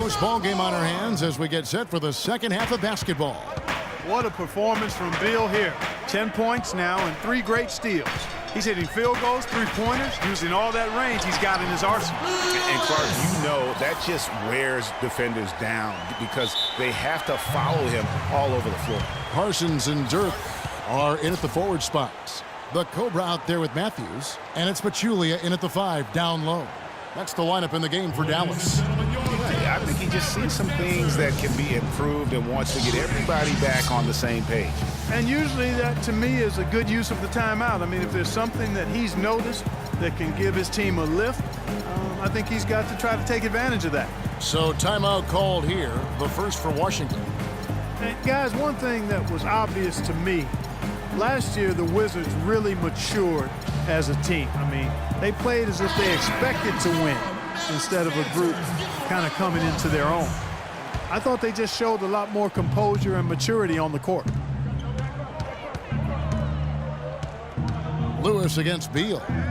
close ball game on our hands as we get set for the second half of basketball. What a performance from Beal here. 10 points now and 3 great steals. He's hitting field goals, 3-pointers, using all that range he's got in his arsenal. And Clark, you know, that just wears defenders down because they have to follow him all over the floor. Parsons and Dirk are in at the forward spots. The Cobra out there with Matthews, and it's Pachulia in at the 5 down low. That's the lineup in the game for Dallas. I think he just sees some things that can be improved and wants to get everybody back on the same page. And usually that, to me, is a good use of the timeout. I mean, if there's something that he's noticed that can give his team a lift, I think he's got to try to take advantage of that. So timeout called here, the first for Washington. And guys, one thing that was obvious to me, last year the Wizards really matured as a team. I mean, they played as if they expected to win instead of a group kind of coming into their own. I thought they just showed a lot more composure and maturity on the court. Lewis against Beal. And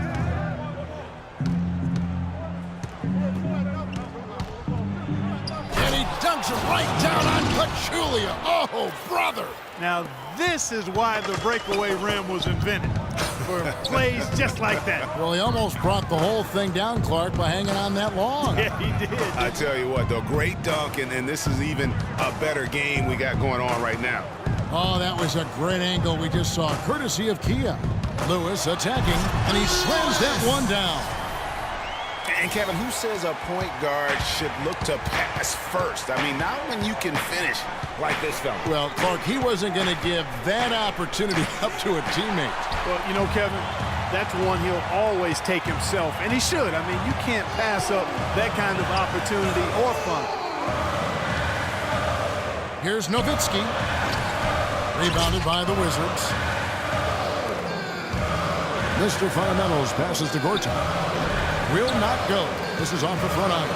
he dunks it right down on Pachulia. Oh, brother. Now, this is why the breakaway rim was invented, for plays just like that. Well, he almost brought the whole thing down, Clark, by hanging on that long. Yeah, he did. I tell you what, though, great dunk, and this is even a better game we got going on right now. Oh, that was a great angle we just saw, courtesy of Kia. Lewis attacking, and he slams that one down. And, Kevin, who says a point guard should look to pass first? I mean, not when you can finish like this fella. Well, Clark, he wasn't going to give that opportunity up to a teammate. Well, you know, Kevin, that's one he'll always take himself, and he should. I mean, you can't pass up that kind of opportunity or fun. Here's Nowitzki. Rebounded by the Wizards. Mr. Fundamentals passes to Gortat. Will not go. This is off the front iron.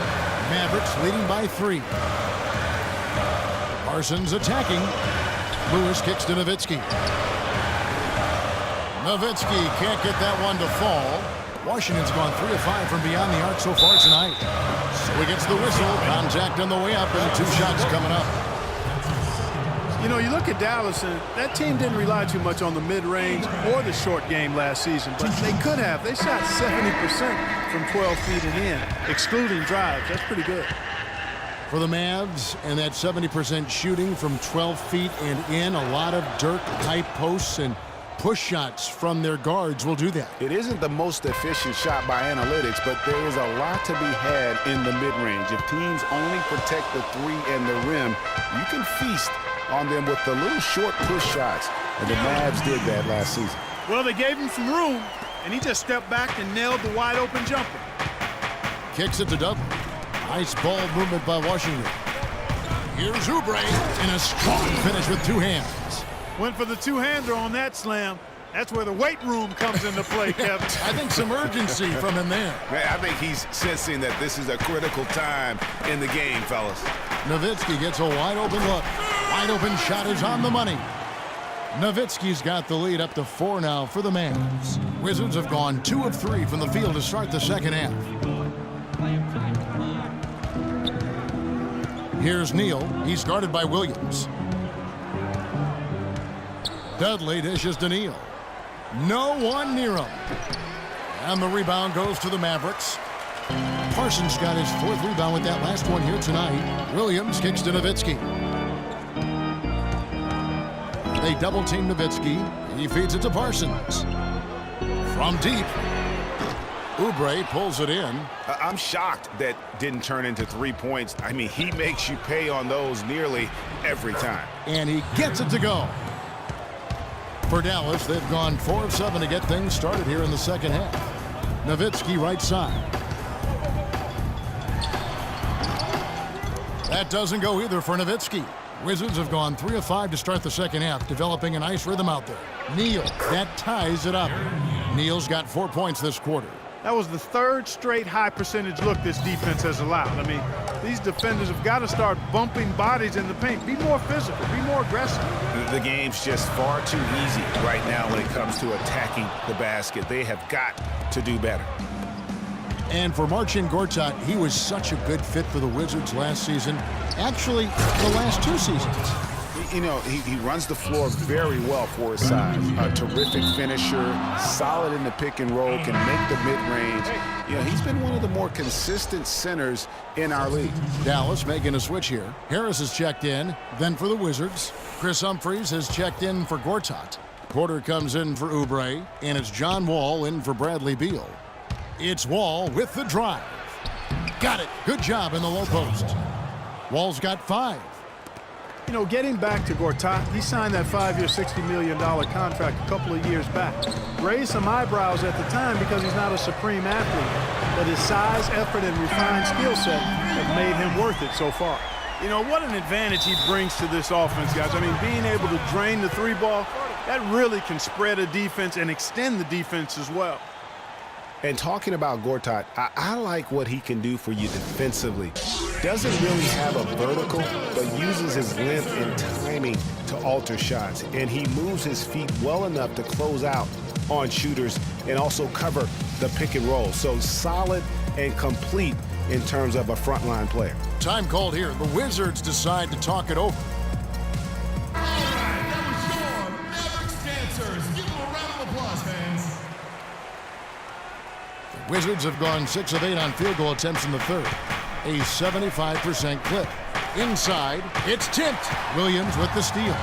Mavericks leading by 3. Parsons attacking. Lewis kicks to Nowitzki. Nowitzki can't get that one to fall. Washington's gone 3 of 5 from beyond the arc so far tonight. So he gets the whistle. Contact on the way up, and 2 shots coming up. You know, you look at Dallas, and that team didn't rely too much on the mid-range or the short game last season, but they could have. They shot 70% from 12 feet and in, excluding drives. That's pretty good. For the Mavs, and that 70% shooting from 12 feet and in, a lot of Dirk high posts and push shots from their guards will do that. It isn't the most efficient shot by analytics, but there is a lot to be had in the mid-range. If teams only protect the 3 and the rim, you can feast on them with the little short push shots, and the Mavs did that last season. Well, they gave him some room, and he just stepped back and nailed the wide-open jumper. Kicks it to Dudley. Nice ball movement by Washington. Here's Oubre in a strong finish with 2 hands. Went for the 2-hander on that slam. That's where the weight room comes into play, Kevin. I think some urgency from him there. Man, I think he's sensing that this is a critical time in the game, fellas. Nowitzki gets a wide-open look. Wide-open shot is on the money. Nowitzki's got the lead up to 4 now for the Mavs. Wizards have gone 2 of 3 from the field to start the second half. Here's Neal. He's guarded by Williams. Dudley dishes to Neal. No one near him. And the rebound goes to the Mavericks. Parsons got his 4th rebound with that last one here tonight. Williams kicks to Nowitzki. They double-team Nowitzki. He feeds it to Parsons. From deep, Oubre pulls it in. I'm shocked that didn't turn into 3 points. I mean, he makes you pay on those nearly every time. And he gets it to go. For Dallas, they've gone 4 of 7 to get things started here in the second half. Nowitzki right side. That doesn't go either for Nowitzki. Wizards have gone 3 of 5 to start the second half, developing a nice rhythm out there. Neal, that ties it up. Neal's got 4 points this quarter. That was the 3rd straight high-percentage look this defense has allowed. I mean, these defenders have got to start bumping bodies in the paint. Be more physical. Be more aggressive. The game's just far too easy right now when it comes to attacking the basket. They have got to do better. And for Marcin Gortat, he was such a good fit for the Wizards last season. Actually, the last 2 seasons. You know, he runs the floor very well for his size. A terrific finisher, solid in the pick and roll, can make the mid-range. You know, he's been one of the more consistent centers in our league. Dallas making a switch here. Harris has checked in. Then for the Wizards, Chris Humphries has checked in for Gortat. Porter comes in for Oubre, and it's John Wall in for Bradley Beal. It's Wall with the drive. Got it. Good job in the low post. Wall's got 5. You know, getting back to Gortat, he signed that 5-year, $60 million contract a couple of years back. Raised some eyebrows at the time because he's not a supreme athlete, but his size, effort, and refined skill set have made him worth it so far. You know, what an advantage he brings to this offense, guys. I mean, being able to drain the 3-ball, that really can spread a defense and extend the defense as well. And talking about Gortat, I like what he can do for you defensively. Doesn't really have a vertical, but uses his length and timing to alter shots. And he moves his feet well enough to close out on shooters and also cover the pick and roll. So solid and complete in terms of a frontline player. Time called here. The Wizards decide to talk it over. All right, that was your Mavericks dancers. Give them a round of applause, fans. The Wizards have gone 6 of 8 on field goal attempts in the third. A 75% clip. Inside, it's tipped. Williams with the steal.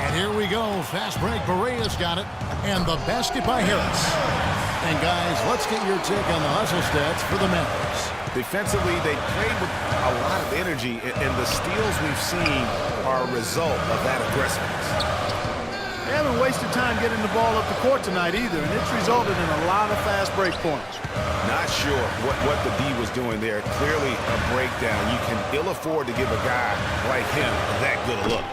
And here we go. Fast break. Barea's got it. And the basket by Harris. And guys, let's get your take on the hustle stats for the Mavericks. Defensively, they played with a lot of energy, and the steals we've seen are a result of that aggressiveness. They haven't wasted time getting the ball up the court tonight either, and it's resulted in a lot of fast break points. Not sure what the D was doing there. Clearly a breakdown. You can ill afford to give a guy like him that good a look.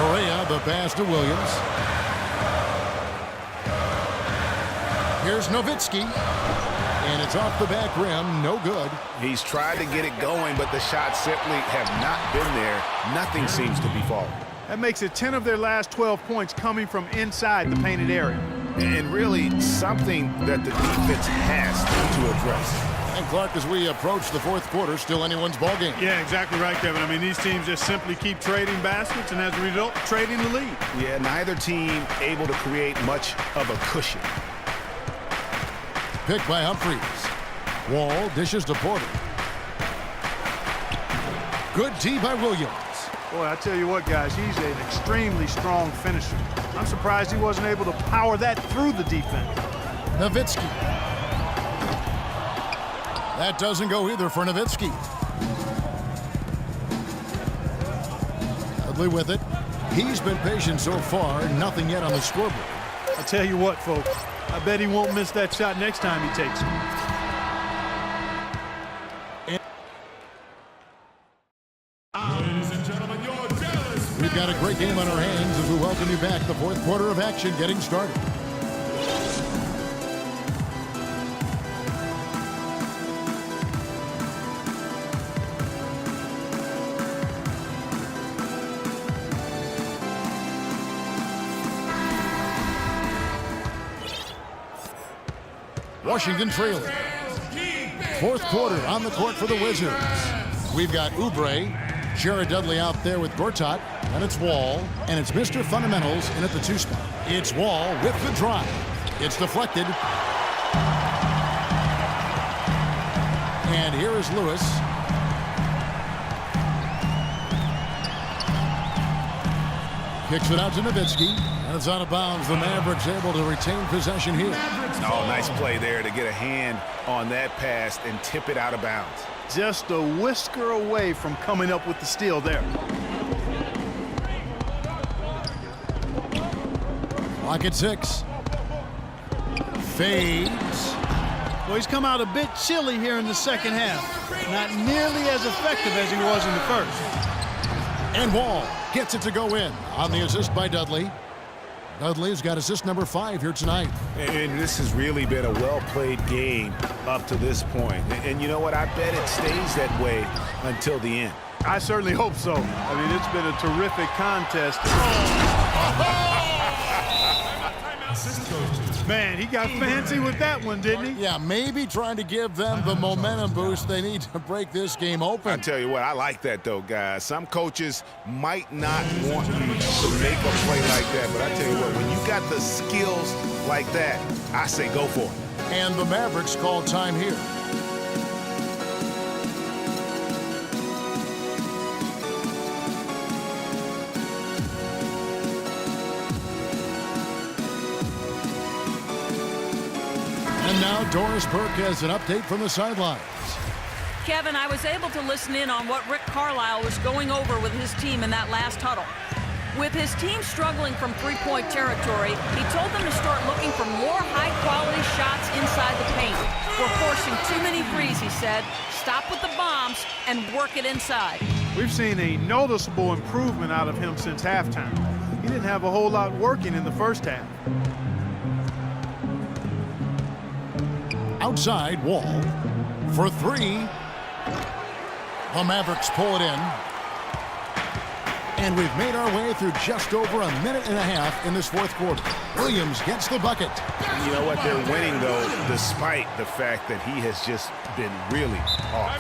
Barea, the pass to Williams. Here's Nowitzki. And it's off the back rim, no good. He's tried to get it going, but the shots simply have not been there. Nothing seems to be falling. That makes it 10 of their last 12 points coming from inside the painted area. And really something that the defense has to address. And Clark, as we approach the fourth quarter, still anyone's ballgame. Yeah, exactly right, Kevin. I mean, these teams just simply keep trading baskets and as a result, trading the lead. Yeah, neither team able to create much of a cushion. Picked by Humphries. Wall dishes to Porter. Good D by Williams. Boy, I tell you what, guys, he's an extremely strong finisher. I'm surprised he wasn't able to power that through the defense. Nowitzki. That doesn't go either for Nowitzki. Dudley with it. He's been patient so far. Nothing yet on the scoreboard. I tell you what, folks. I bet he won't miss that shot next time he takes it. Ladies and gentlemen, your Dallas. We've got a great game on our hands as we welcome you back. The fourth quarter of action getting started. Washington trailing. Fourth quarter on the court for the Wizards. We've got Oubre, Jared Dudley out there with Gortat, and it's Wall, and it's Mr. Fundamentals in at the 2 spot. It's Wall with the drive. It's deflected. And here is Lewis. Kicks it out to Nowitzki, and it's out of bounds. The Mavericks able to retain possession here. Oh, nice play there to get a hand on that pass and tip it out of bounds. Just a whisker away from coming up with the steal there. Clock at 6. Fades. Well, he's come out a bit chilly here in the second half. Not nearly as effective as he was in the first. And Wall gets it to go in on the assist by Dudley. Dudley's got assist number 5 here tonight. And this has really been a well-played game up to this point. And you know what? I bet it stays that way until the end. I certainly hope so. I mean, it's been a terrific contest. assist goes to. Man, he got fancy with that one, didn't he? Yeah, maybe trying to give them the momentum boost they need to break this game I open. tell you what, I like that, though, guys. Some coaches might not want you to make a play like that, but I tell you what, when you got the skills like that, I say go for it. And the Mavericks call time here. And now Doris Burke has an update from the sidelines. Kevin, I was able to listen in on what Rick Carlisle was going over with his team in that last huddle. With his team struggling from three-point territory, he told them to start looking for more high-quality shots inside the paint. We're forcing too many threes, he said. Stop with the bombs and work it inside. We've seen a noticeable improvement out of him since halftime. He didn't have a whole lot working in the first half. Outside, Wall for three. The Mavericks pull it in. And we've made our way through just over a minute and a half in this fourth quarter. Williams gets the bucket. You know what? They're winning, though, despite the fact that he has just been really off.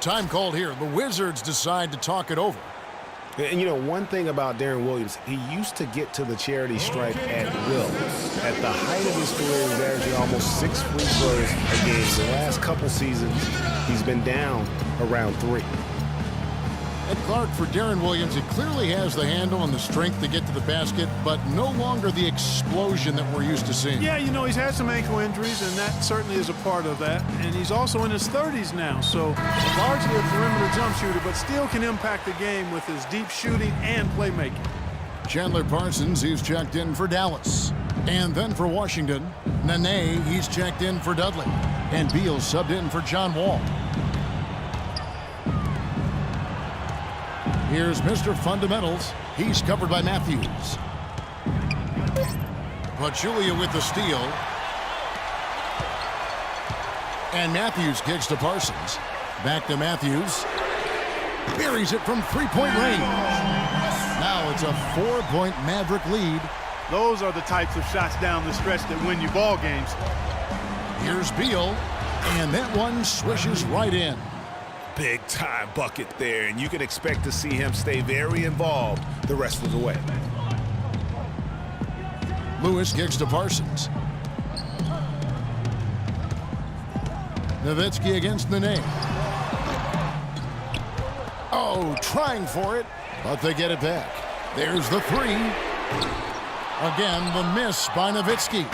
Time called here. The Wizards decide to talk it over. And you know, one thing about Darren Williams, he used to get to the charity stripe at will. At the height of his career, he was averaging almost 6 free throws a game. The last couple seasons, he's been down around 3. And Clark, for Darren Williams, he clearly has the handle and the strength to get to the basket, but no longer the explosion that we're used to seeing. Yeah, you know, he's had some ankle injuries, and that certainly is a part of that. And he's also in his 30s now, so largely a perimeter jump shooter, but still can impact the game with his deep shooting and playmaking. Chandler Parsons, he's checked in for Dallas. And then for Washington, Nene, he's checked in for Dudley. And Beal subbed in for John Wall. Here's Mr. Fundamentals. He's covered by Matthews. Pachulia with the steal. And Matthews kicks to Parsons. Back to Matthews. Buries it from three-point range. Now it's a 4-point Maverick lead. Those are the types of shots down the stretch that win you ball games. Here's Beal. And that one swishes right in. Big time bucket there, and you can expect to see him stay very involved the rest of the way. Lewis kicks to Parsons. Nowitzki against Nene. Oh, trying for it, but they get it back. There's the three. Again, the miss by Nowitzki.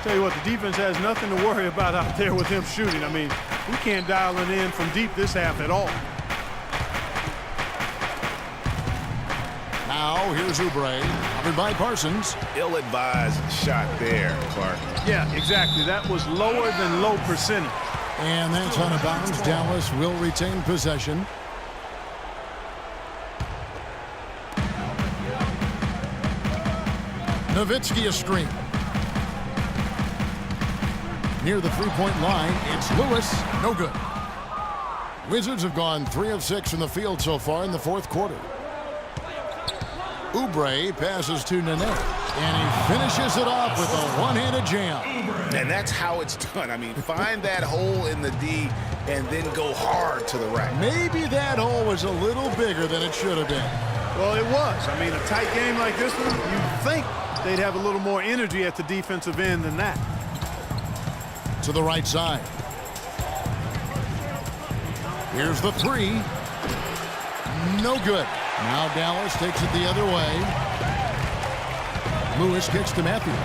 Tell you what, the defense has nothing to worry about out there with him shooting. I mean, we can't dial it in from deep this half at all. Now, here's Oubre, covered by Parsons. Ill-advised shot there, Clark. Yeah, exactly. That was lower than low percentage. And that's out of bounds. Dallas will retain possession. Nowitzki a screen. Near the three-point line, it's Lewis. No good. Wizards have gone 3 of 6 from the field so far in the fourth quarter. Oubre passes to Nene, and he finishes it off with a one-handed jam. And that's how it's done. I mean, find that hole in the D and then go hard to the right. Maybe that hole was a little bigger than it should have been. Well, it was. I mean, a tight game like this one, you'd think they'd have a little more energy at the defensive end than that. To the right side. Here's the three. No good. Now Dallas takes it the other way. Lewis kicks to Matthews.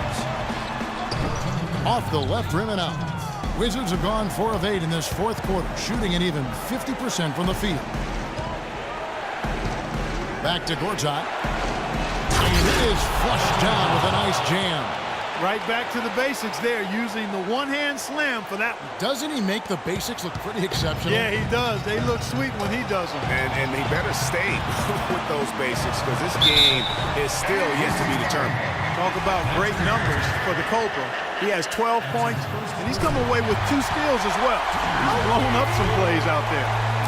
Off the left rim and out. Wizards have gone 4 of 8 in this fourth quarter, shooting an even 50% from the field. Back to Gortat. And it is flushed down with a nice jam. Right back to the basics there, using the one-hand slam for that one. Doesn't he make the basics look pretty exceptional? Yeah, he does. They look sweet when he does them. And he better stay with those basics because this game is still yet to be determined. Talk about great numbers for the Cobra. He has 12 points, and he's come away with 2 steals as well. He's blown up some plays out there.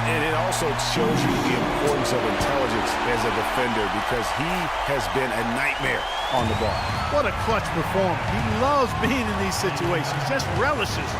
And it also shows you the importance of intelligence as a defender because he has been a nightmare on the ball. What a clutch performer. He loves being in these situations, just relishes.